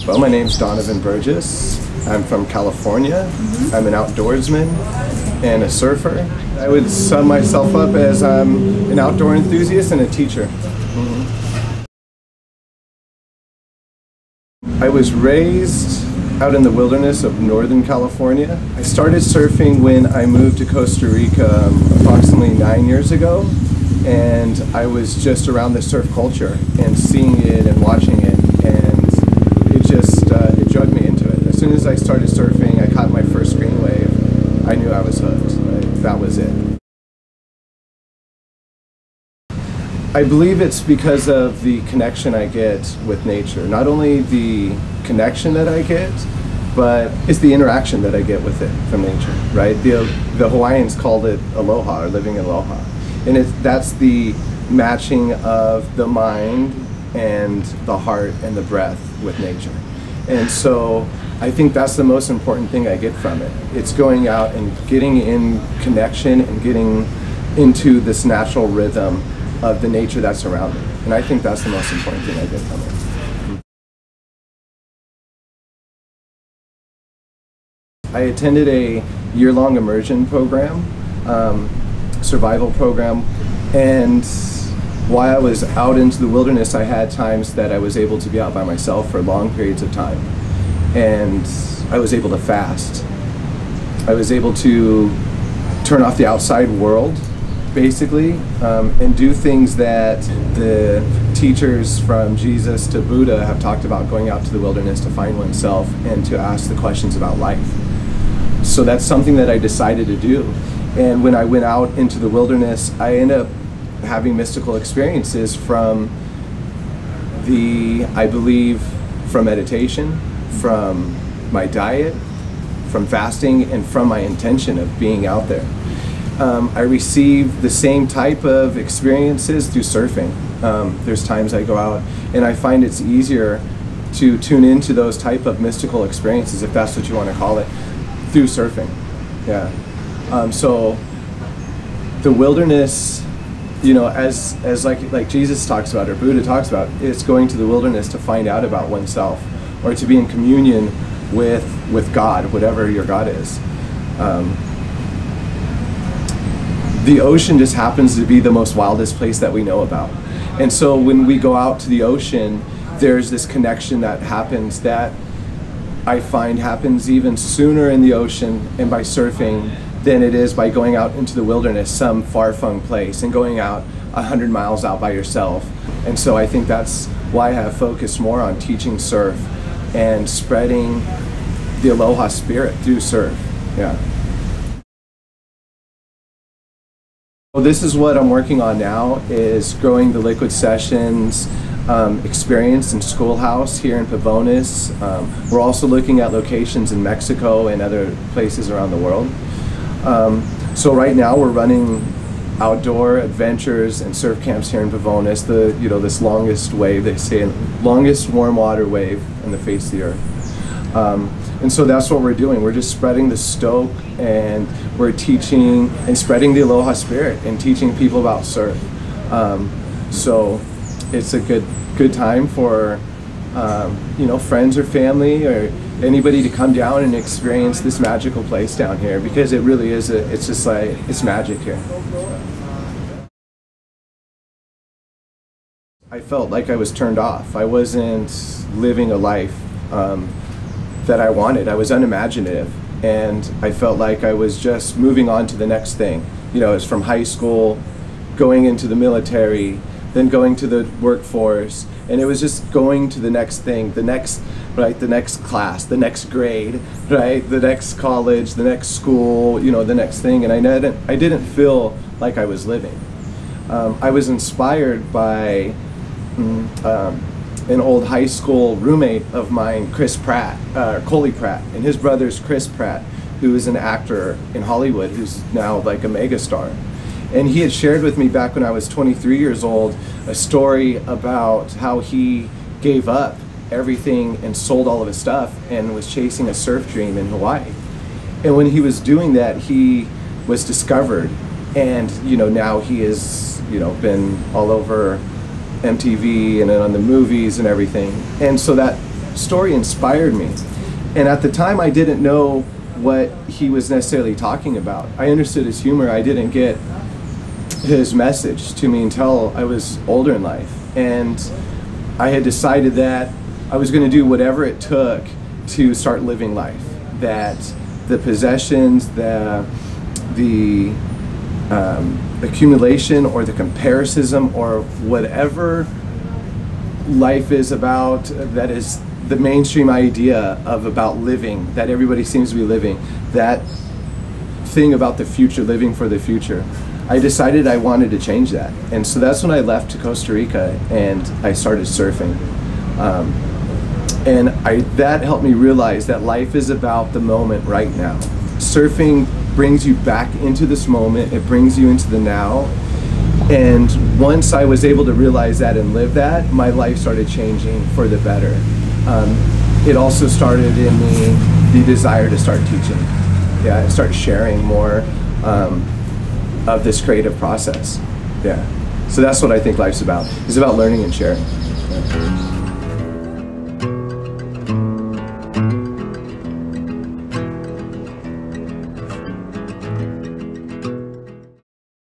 Well, my name's Donavan. I'm from California. I'm an outdoorsman and a surfer. I would sum myself up as an outdoor enthusiast and a teacher. I was raised out in the wilderness of Northern California. I started surfing when I moved to Costa Rica approximately 9 years ago, and I was just around the surf culture and seeing it and watching it, and it drug me into it. As soon as I started surfing, I caught my first green wave. I knew I was hooked. That was it. I believe it's because of the connection I get with nature. Not only the connection that I get, but it's the interaction that I get with it from nature, right? The Hawaiians called it aloha, or living in aloha. And that's the matching of the mind and the heart and the breath with nature. And so I think that's the most important thing I get from it. It's going out and getting in connection and getting into this natural rhythm of the nature that's around me. And I think that's the most important thing I get from it. I attended a year-long immersion program, survival program, and while I was out into the wilderness, I had times that I was able to be out by myself for long periods of time. And I was able to fast. I was able to turn off the outside world, basically, and do things that the teachers from Jesus to Buddha have talked about, going out to the wilderness to find oneself and to ask the questions about life. So that's something that I decided to do. And when I went out into the wilderness, I ended up having mystical experiences from I believe, from meditation, from my diet, from fasting, and from my intention of being out there. I receive the same type of experiences through surfing. There's times I go out and I find it's easier to tune into those type of mystical experiences, if that's what you want to call it, through surfing. Yeah. So the wilderness, you know, as like Jesus talks about, or Buddha talks about, it's going to the wilderness to find out about oneself, or to be in communion with God, whatever your God is. The ocean just happens to be the most wildest place that we know about. And so when we go out to the ocean, there's this connection that happens that I find happens even sooner in the ocean and by surfing than it is by going out into the wilderness, some far-flung place, and going out 100 miles out by yourself. And so I think that's why I have focused more on teaching surf and spreading the aloha spirit through surf. Yeah. Well, this is what I'm working on now, is growing the Liquid Sessions experience in Schoolhouse here in Pavones. We're also looking at locations in Mexico and other places around the world. So right now we're running outdoor adventures and surf camps here in Pavones, this longest wave, they say, longest warm water wave in the face of the earth. And so that's what we're doing. We're just spreading the stoke, and we're teaching and spreading the aloha spirit and teaching people about surf. So it's a good time for friends or family or anybody to come down and experience this magical place down here, because it really is it's just like, it's magic here. I felt like I was turned off. I wasn't living a life that I wanted. I was unimaginative, and I felt like I was just moving on to the next thing. You know, it's from high school, going into the military, then going to the workforce, and it was just going to the next thing, the next class, the next grade, right, the next college, the next school, the next thing, and I didn't feel like I was living. I was inspired by an old high school roommate of mine, Coley Pratt, and his brother's Chris Pratt, who is an actor in Hollywood, who's now like a megastar. And he had shared with me back when I was 23 years old a story about how he gave up everything and sold all of his stuff and was chasing a surf dream in Hawaii. And when he was doing that, he was discovered, and now he has been all over MTV and on the movies and everything. And so that story inspired me. And at the time, I didn't know what he was necessarily talking about. I understood his humor. I didn't get his message to me until I was older in life. And I had decided that I was going to do whatever it took to start living life. That the possessions, the accumulation or the comparison or whatever life is about, that is the mainstream idea of about living, that everybody seems to be living, that thing about the future, living for the future. I decided I wanted to change that. And so that's when I left to Costa Rica and I started surfing. That helped me realize that life is about the moment right now. Surfing brings you back into this moment, it brings you into the now. And once I was able to realize that and live that, my life started changing for the better. It also started in me the desire to start teaching. Yeah, start sharing more of this creative process. Yeah, so that's what I think life's about. It's about learning and sharing. Yeah.